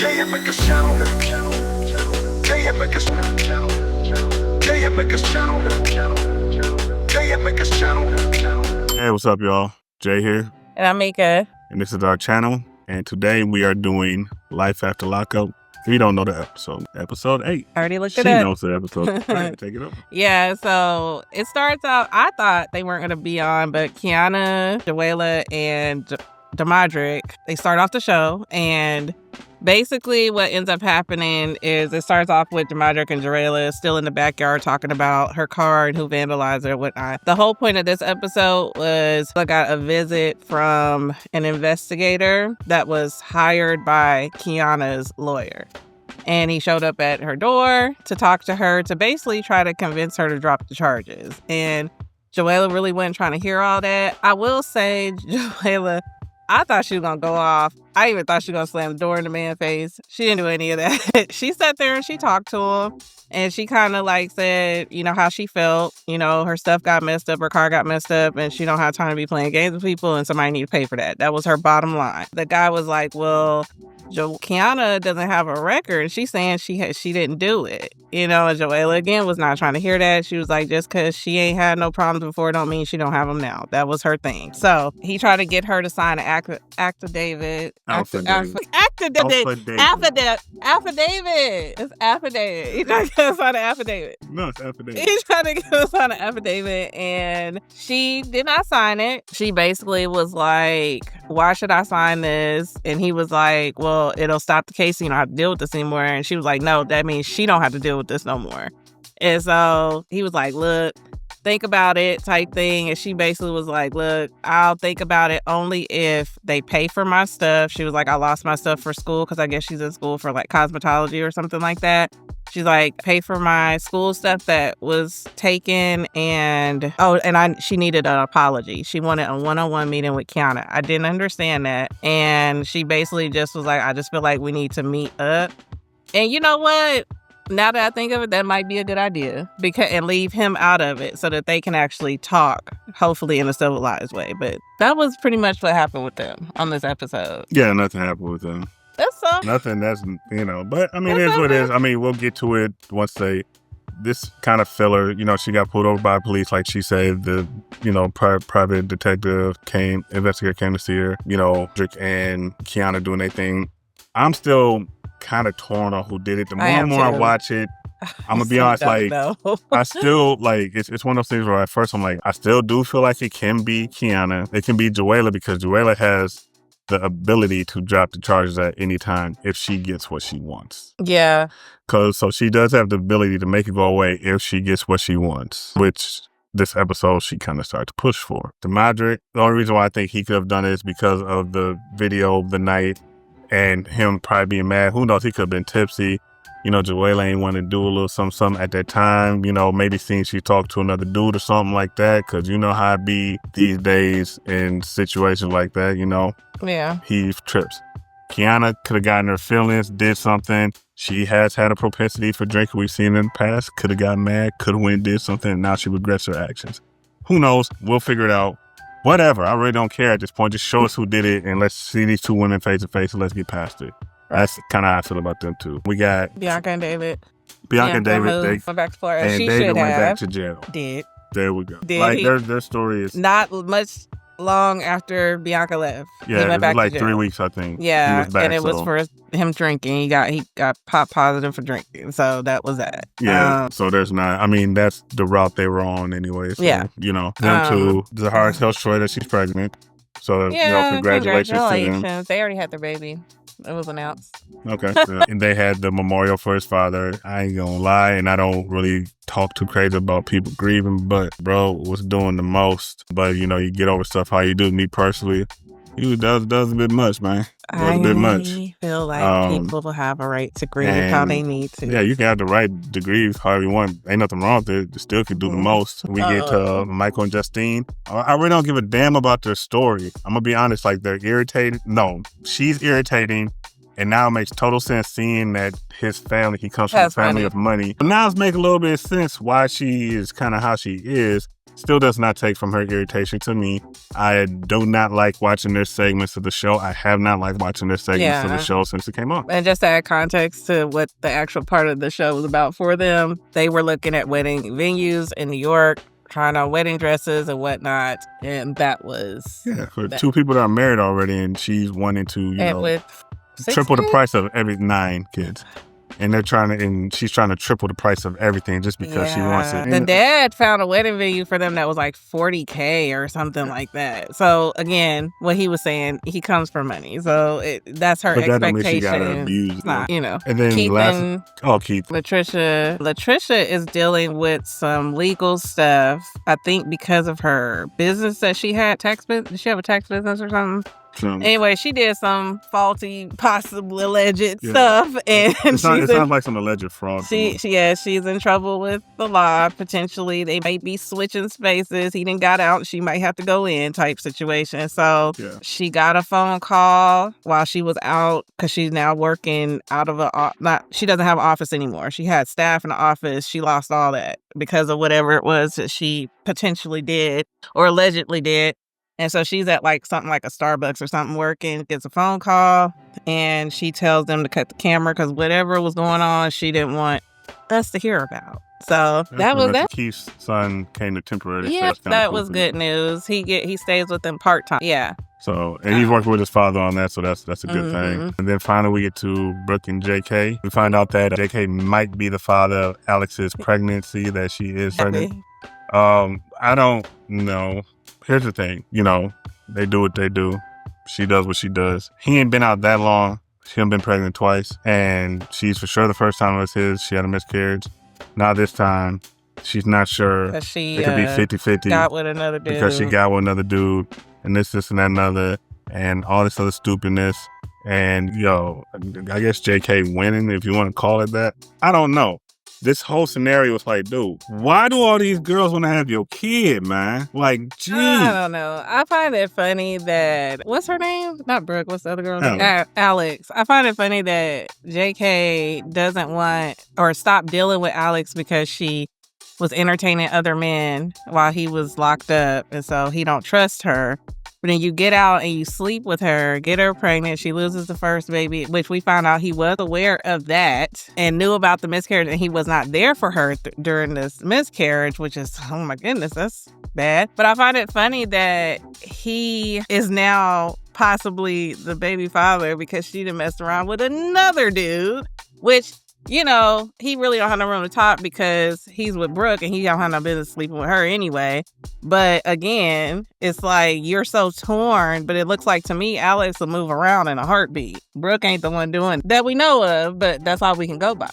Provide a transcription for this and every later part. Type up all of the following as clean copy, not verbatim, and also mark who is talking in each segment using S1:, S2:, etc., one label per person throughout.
S1: Jey And Meka's channel. Jey And Meka's channel. Jey And Meka's channel. Jey And Meka's channel.
S2: Hey, what's up, y'all? Jay here.
S3: And I'm Meka.
S2: And this is our channel. And today we are doing Life After Lockup. If you don't know the episode 8.
S3: I already looked it
S2: She
S3: up.
S2: knows the episode. All right, take it up.
S3: Yeah, so it starts out, I thought they weren't going to be on, but Kiana, Joella, and Demadrick, they start off the show, and basically what ends up happening is it starts off with Demadrick and Joella still in the backyard talking about her car and who vandalized her and whatnot. The whole point of this episode was I got a visit from an investigator that was hired by Kiana's lawyer. And he showed up at her door to talk to her to basically try to convince her to drop the charges. And Joella really wasn't trying to hear all that. I will say, Joella, I thought she was going to go off. I even thought she was going to slam the door in the man's face. She didn't do any of that. She sat there and she talked to him. And she kind of like said, you know, how she felt. You know, her stuff got messed up, her car got messed up, and she don't have time to be playing games with people, and somebody need to pay for that. That was her bottom line. The guy was like, well, Kiana doesn't have a record, and she's saying she didn't do it. You know, and Joella, again, was not trying to hear that. She was like, just because she ain't had no problems before don't mean she don't have them now. That was her thing. So he tried to get her to sign an affidavit. Affidavit. It's affidavit. He tried to get us on an affidavit.
S2: No, it's affidavit.
S3: He tried to get us on an affidavit, and she did not sign it. She basically was like, why should I sign this? And he was like, well, it'll stop the case. You don't have to deal with this anymore. And she was like, no, that means she don't have to deal with this no more. And so he was like, look, think about it type thing. And she basically was like, look, I'll think about it only if they pay for my stuff. She was like, I lost my stuff for school because I guess she's in school for like cosmetology or something like that. She's like, pay for my school stuff that was taken, and she needed an apology. She wanted a one-on-one meeting with Kiana. I didn't understand that. And she basically just was like, I just feel like we need to meet up. And you know what? Now that I think of it, that might be a good idea, and leave him out of it so that they can actually talk, hopefully in a civilized way. But that was pretty much what happened with them on this episode.
S2: Yeah, nothing happened with them.
S3: That's something.
S2: Nothing, that's, you know, but I mean, it is what it is. I mean, we'll get to it once this kind of filler, you know, she got pulled over by police, like she said. The, you know, private investigator came to see her, you know, Drake and Kiana doing their thing. I'm still kind of torn on who did it. The more and more I watch it, I'm gonna be honest, like, I still, like, it's one of those things where at first I'm like, I still do feel like it can be Kiana. It can be Joella, because Joella has the ability to drop the charges at any time if she gets what she wants.
S3: Yeah.
S2: So she does have the ability to make it go away if she gets what she wants, which this episode she kind of started to push for. Demadrick, the only reason why I think he could have done it is because of the video of the night and him probably being mad. Who knows? He could have been tipsy. You know, Joella ain't want to do a little something at that time. You know, maybe seeing she talked to another dude or something like that. Because you know how it be these days in situations like that, you know.
S3: Yeah.
S2: He trips. Kiana could have gotten her feelings, did something. She has had a propensity for drinking. We've seen in the past. Could have gotten mad, could have went and did something, and now she regrets her actions. Who knows? We'll figure it out. Whatever. I really don't care at this point. Just show us who did it, and let's see these two women face to face, and let's get past it. That's kind of how I feel about them too. We got
S3: Bianca and David.
S2: Bianca and David. They
S3: went back to Florida.
S2: And
S3: she
S2: David
S3: went
S2: back to jail.
S3: Did.
S2: There we go.
S3: Did
S2: like
S3: he?
S2: Their story is
S3: Not much long after Bianca left.
S2: Yeah,
S3: he went
S2: it was
S3: back
S2: like
S3: to jail.
S2: 3 weeks, I think.
S3: Yeah,
S2: he was back,
S3: and it was for him drinking. He got pop positive for drinking, so that was that.
S2: Yeah, so there's not. I mean, that's the route they were on anyway. So,
S3: yeah,
S2: you know, them two. Zahara tells Troy that she's pregnant. So
S3: yeah,
S2: you know, congratulations to them.
S3: They already had their baby. It was announced.
S2: Okay. And they had the memorial for his father. I ain't gonna lie, and I don't really talk too crazy about people grieving, but bro was doing the most. But you know, you get over stuff how you do. Me personally, he does a bit much, man. Does a bit much.
S3: I feel like people will have a right to grieve how they need to.
S2: Yeah, you can have the right to grieve however you want. Ain't nothing wrong with it. You still can do the most. We get to Michael and Justine. I really don't give a damn about their story. I'm gonna be honest, like they're irritated. No, she's irritating. And now it makes total sense seeing that his family, he comes from a family of money. But now it's making a little bit of sense why she is kind of how she is. still does not take from her irritation to me. I do not like watching their segments of the show. I have not liked watching their segments of the show since it came on.
S3: And just to add context to what the actual part of the show was about for them, they were looking at wedding venues in New York, trying on wedding dresses and whatnot, and that was...
S2: Yeah, for two people that are married already, and she's wanting to,
S3: with
S2: triple the price of every 9 kids. And she's trying to triple the price of everything just because she wants it.
S3: The dad found a wedding venue for them that was like $40K or something like that. So again, what he was saying, he comes for money. So that's her expectation. But that don't mean she got
S2: abused.
S3: Not,
S2: And then
S3: Keith.
S2: Latricia.
S3: Latricia is dealing with some legal stuff, I think because of her business that she had. Did she have a tax business or something? Anyway, she did some faulty, possibly alleged stuff, and
S2: it sounds like some alleged fraud.
S3: She's in trouble with the law. Potentially, they may be switching spaces. He didn't got out. She might have to go in type situation. So she got a phone call while she was out because she's now working out of she doesn't have an office anymore. She had staff in the office. She lost all that because of whatever it was that she potentially did or allegedly did. And so she's at something like a Starbucks or something working, gets a phone call, and she tells them to cut the camera because whatever was going on, she didn't want us to hear about. So that was that.
S2: Keith's son came to temporarily.
S3: Yeah, that was good news. He stays with them part-time. Yeah.
S2: So, and he's working with his father on that, so that's a good thing. And then finally we get to Brooke and JK. We find out that JK might be the father of Alex's pregnancy, that she is pregnant. I don't know. Here's the thing, they do what they do. She does what she does. He ain't been out that long. She done been pregnant twice. And she's for sure the first time it was his. She had a miscarriage. Now this time, she's not sure. It could be 50-50.
S3: Got with another dude.
S2: Because she got with another dude. And this, and that, another. And all this other stupidness. And, I guess JK winning, if you want to call it that. I don't know. This whole scenario was like, dude, why do all these girls want to have your kid, man? Geez.
S3: I don't know. I find it funny that, what's her name? Not Brooke, what's the other girl's name? Alex. I find it funny that JK doesn't want or stop dealing with Alex because she was entertaining other men while he was locked up. And so he don't trust her. But then you get out and you sleep with her, get her pregnant. She loses the first baby, which we found out he was aware of that and knew about the miscarriage. And he was not there for her during this miscarriage, which is, oh my goodness, that's bad. But I find it funny that he is now possibly the baby father because she done messed around with another dude, which... he really don't have no room to talk because he's with Brooke and he don't have no business sleeping with her anyway. But again, it's like you're so torn, but it looks like to me, Alex will move around in a heartbeat. Brooke ain't the one doing that we know of, but that's all we can go by.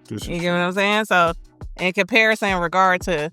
S3: You get what I'm saying? So in comparison, in regard to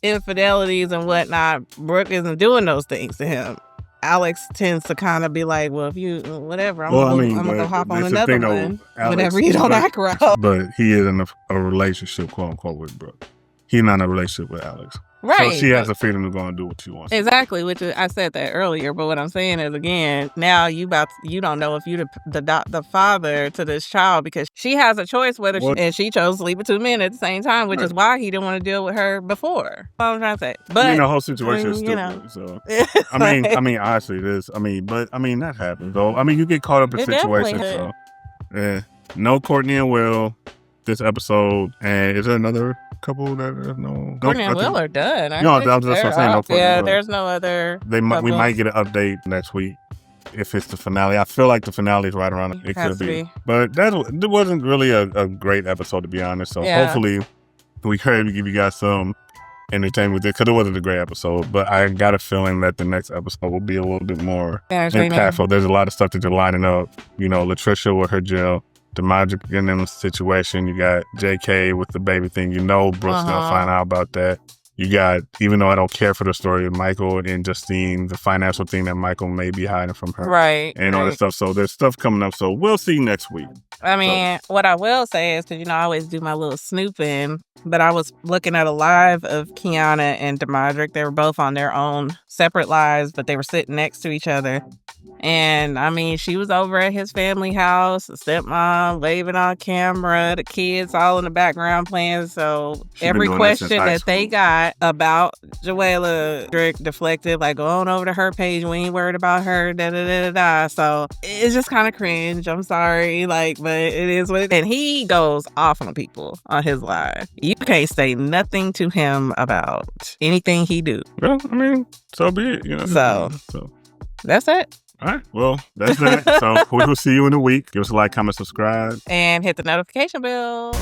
S3: infidelities and whatnot, Brooke isn't doing those things to him. Alex tends to kind of be like, well, if you, whatever, I'm going to go hop on another one whenever you don't act right.
S2: But he is in a relationship, quote unquote, with Brooke. He's not in a relationship with Alex.
S3: Right.
S2: So she has a freedom to go and do what she wants.
S3: Exactly, which I said that earlier. But what I'm saying is, again, now you don't know if you the father to this child because she has a choice whether she chose to sleep with 2 men at the same time, which is why he didn't want to deal with her before. That's what I'm trying to say. But
S2: the whole situation is stupid. So I mean, honestly, it is. That happens though. You get caught up in situations. So no Courtney and Will this episode, and is there another couple that no?
S3: Courtney and Will are done.
S2: No, that's what I'm saying. No,
S3: there's no other.
S2: We might get an update next week if it's the finale. I feel like the finale is right around. It could be, but it wasn't really a great episode to be honest. So hopefully we give you guys some entertainment with it because it wasn't a great episode. But I got a feeling that the next episode will be a little bit more impactful. There's a lot of stuff that you're lining up. Latricia with her jail. The magic in them situation. You got JK with the baby thing. Brooke's gonna find out about that. You got, even though I don't care for the story of Michael and Justine, the financial thing that Michael may be hiding from her.
S3: Right.
S2: And all that stuff. So there's stuff coming up. So we'll see next week.
S3: What I will say is, because, I always do my little snooping, but I was looking at a live of Kiana and Demadric. They were both on their own separate lives, but they were sitting next to each other. And I mean, she was over at his family house, the stepmom waving on camera, the kids all in the background playing. So every question that they got about Joella, Drake deflected, like, go on over to her page. We ain't worried about her, da da da da da. So it's just kind of cringe. I'm sorry, like, but it is what it is. And he goes off on people on his live. You can't say nothing to him about anything he do.
S2: Well, I mean, so be it, you know.
S3: So that's it.
S2: All right. Well, that's that. So we will see you in a week. Give us a like, comment, subscribe.
S3: And hit the notification bell.